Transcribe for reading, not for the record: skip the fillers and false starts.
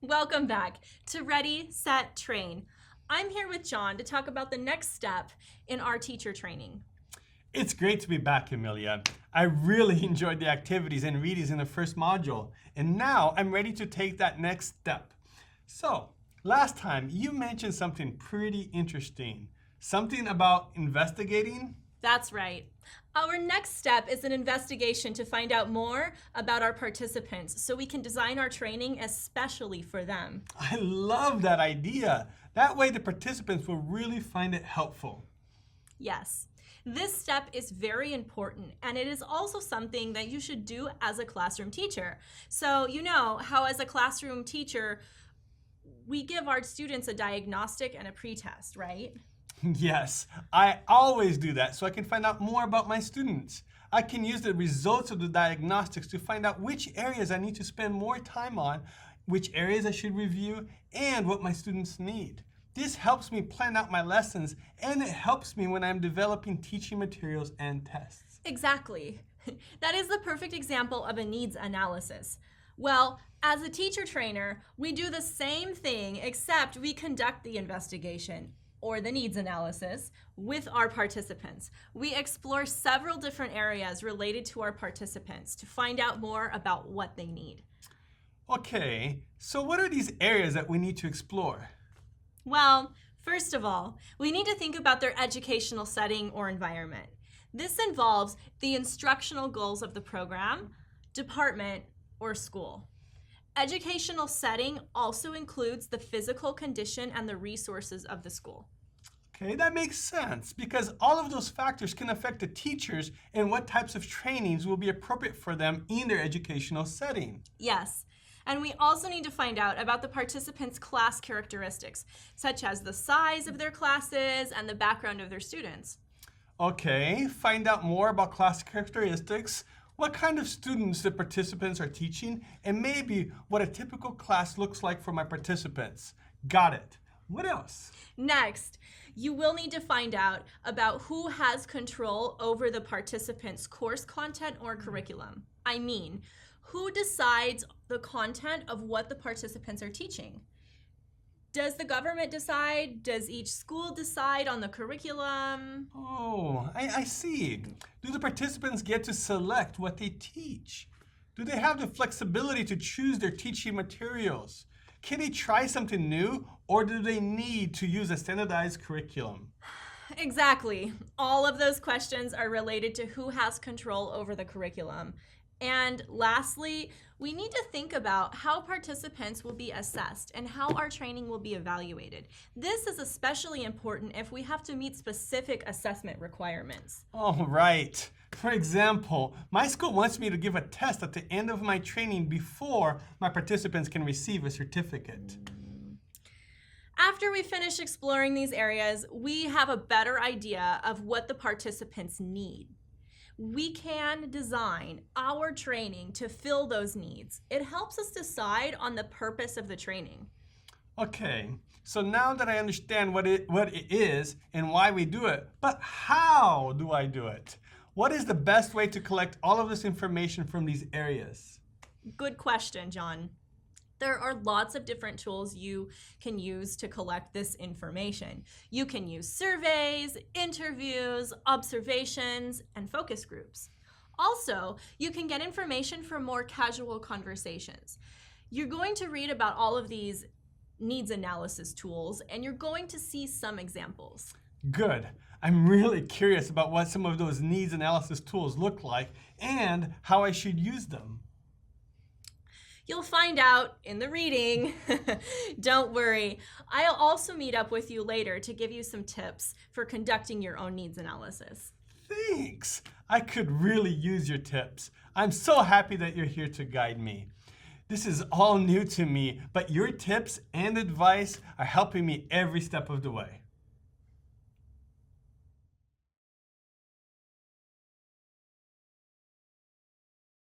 Welcome back to Ready, Set, Train. I'm here with John to talk about the next step in our teacher training. It's great to be back, Amelia. I really enjoyed the activities and readings in the first module, and now I'm ready to take that next step. So, last time you mentioned something pretty interesting. Something about investigating? That's right. Our next step is an investigation to find out more about our participants so we can design our training especially for them. I love that idea. That way the participants will really find it helpful. Yes, this step is very important, and it is also something that you should do as a classroom teacher. So you know how as a classroom teacher, we give our students a diagnostic and a pretest, right? Yes, I always do that so I can find out more about my students. I can use the results of the diagnostics to find out which areas I need to spend more time on, which areas I should review, and what my students need. This helps me plan out my lessons, and it helps me when I'm developing teaching materials and tests. Exactly. That is the perfect example of a needs analysis. Well, as a teacher trainer, we do the same thing except we conduct the investigation or the needs analysis with our participants. We explore several different areas related to our participants to find out more about what they need. Okay, so what are these areas that we need to explore? Well, first of all, we need to think about their educational setting or environment. This involves the instructional goals of the program, department, or school. Educational setting also includes the physical condition and the resources of the school. Okay, that makes sense because all of those factors can affect the teachers and what types of trainings will be appropriate for them in their educational setting. Yes, and we also need to find out about the participants' class characteristics, such as the size of their classes and the background of their students. Okay, find out more about class characteristics, what kind of students the participants are teaching, and maybe what a typical class looks like for my participants. Got it. What else? Next, you will need to find out about who has control over the participants' course content or curriculum. I mean, who decides the content of what the participants are teaching? Does the government decide? Does each school decide on the curriculum? Oh, I see. Do the participants get to select what they teach? Do they have the flexibility to choose their teaching materials? Can they try something new, or do they need to use a standardized curriculum? Exactly. All of those questions are related to who has control over the curriculum. And lastly, we need to think about how participants will be assessed and how our training will be evaluated. This is especially important if we have to meet specific assessment requirements. Oh, right. For example, my school wants me to give a test at the end of my training before my participants can receive a certificate. After we finish exploring these areas, we have a better idea of what the participants need. We can design our training to fill those needs. It helps us decide on the purpose of the training. Okay, so now that I understand what it is and why we do it, but how do I do it? What is the best way to collect all of this information from these areas? Good question, John. There are lots of different tools you can use to collect this information. You can use surveys, interviews, observations, and focus groups. Also, you can get information from more casual conversations. You're going to read about all of these needs analysis tools, and you're going to see some examples. Good. I'm really curious about what some of those needs analysis tools look like and how I should use them. You'll find out in the reading. Don't worry. I'll also meet up with you later to give you some tips for conducting your own needs analysis. Thanks. I could really use your tips. I'm so happy that you're here to guide me. This is all new to me, but your tips and advice are helping me every step of the way.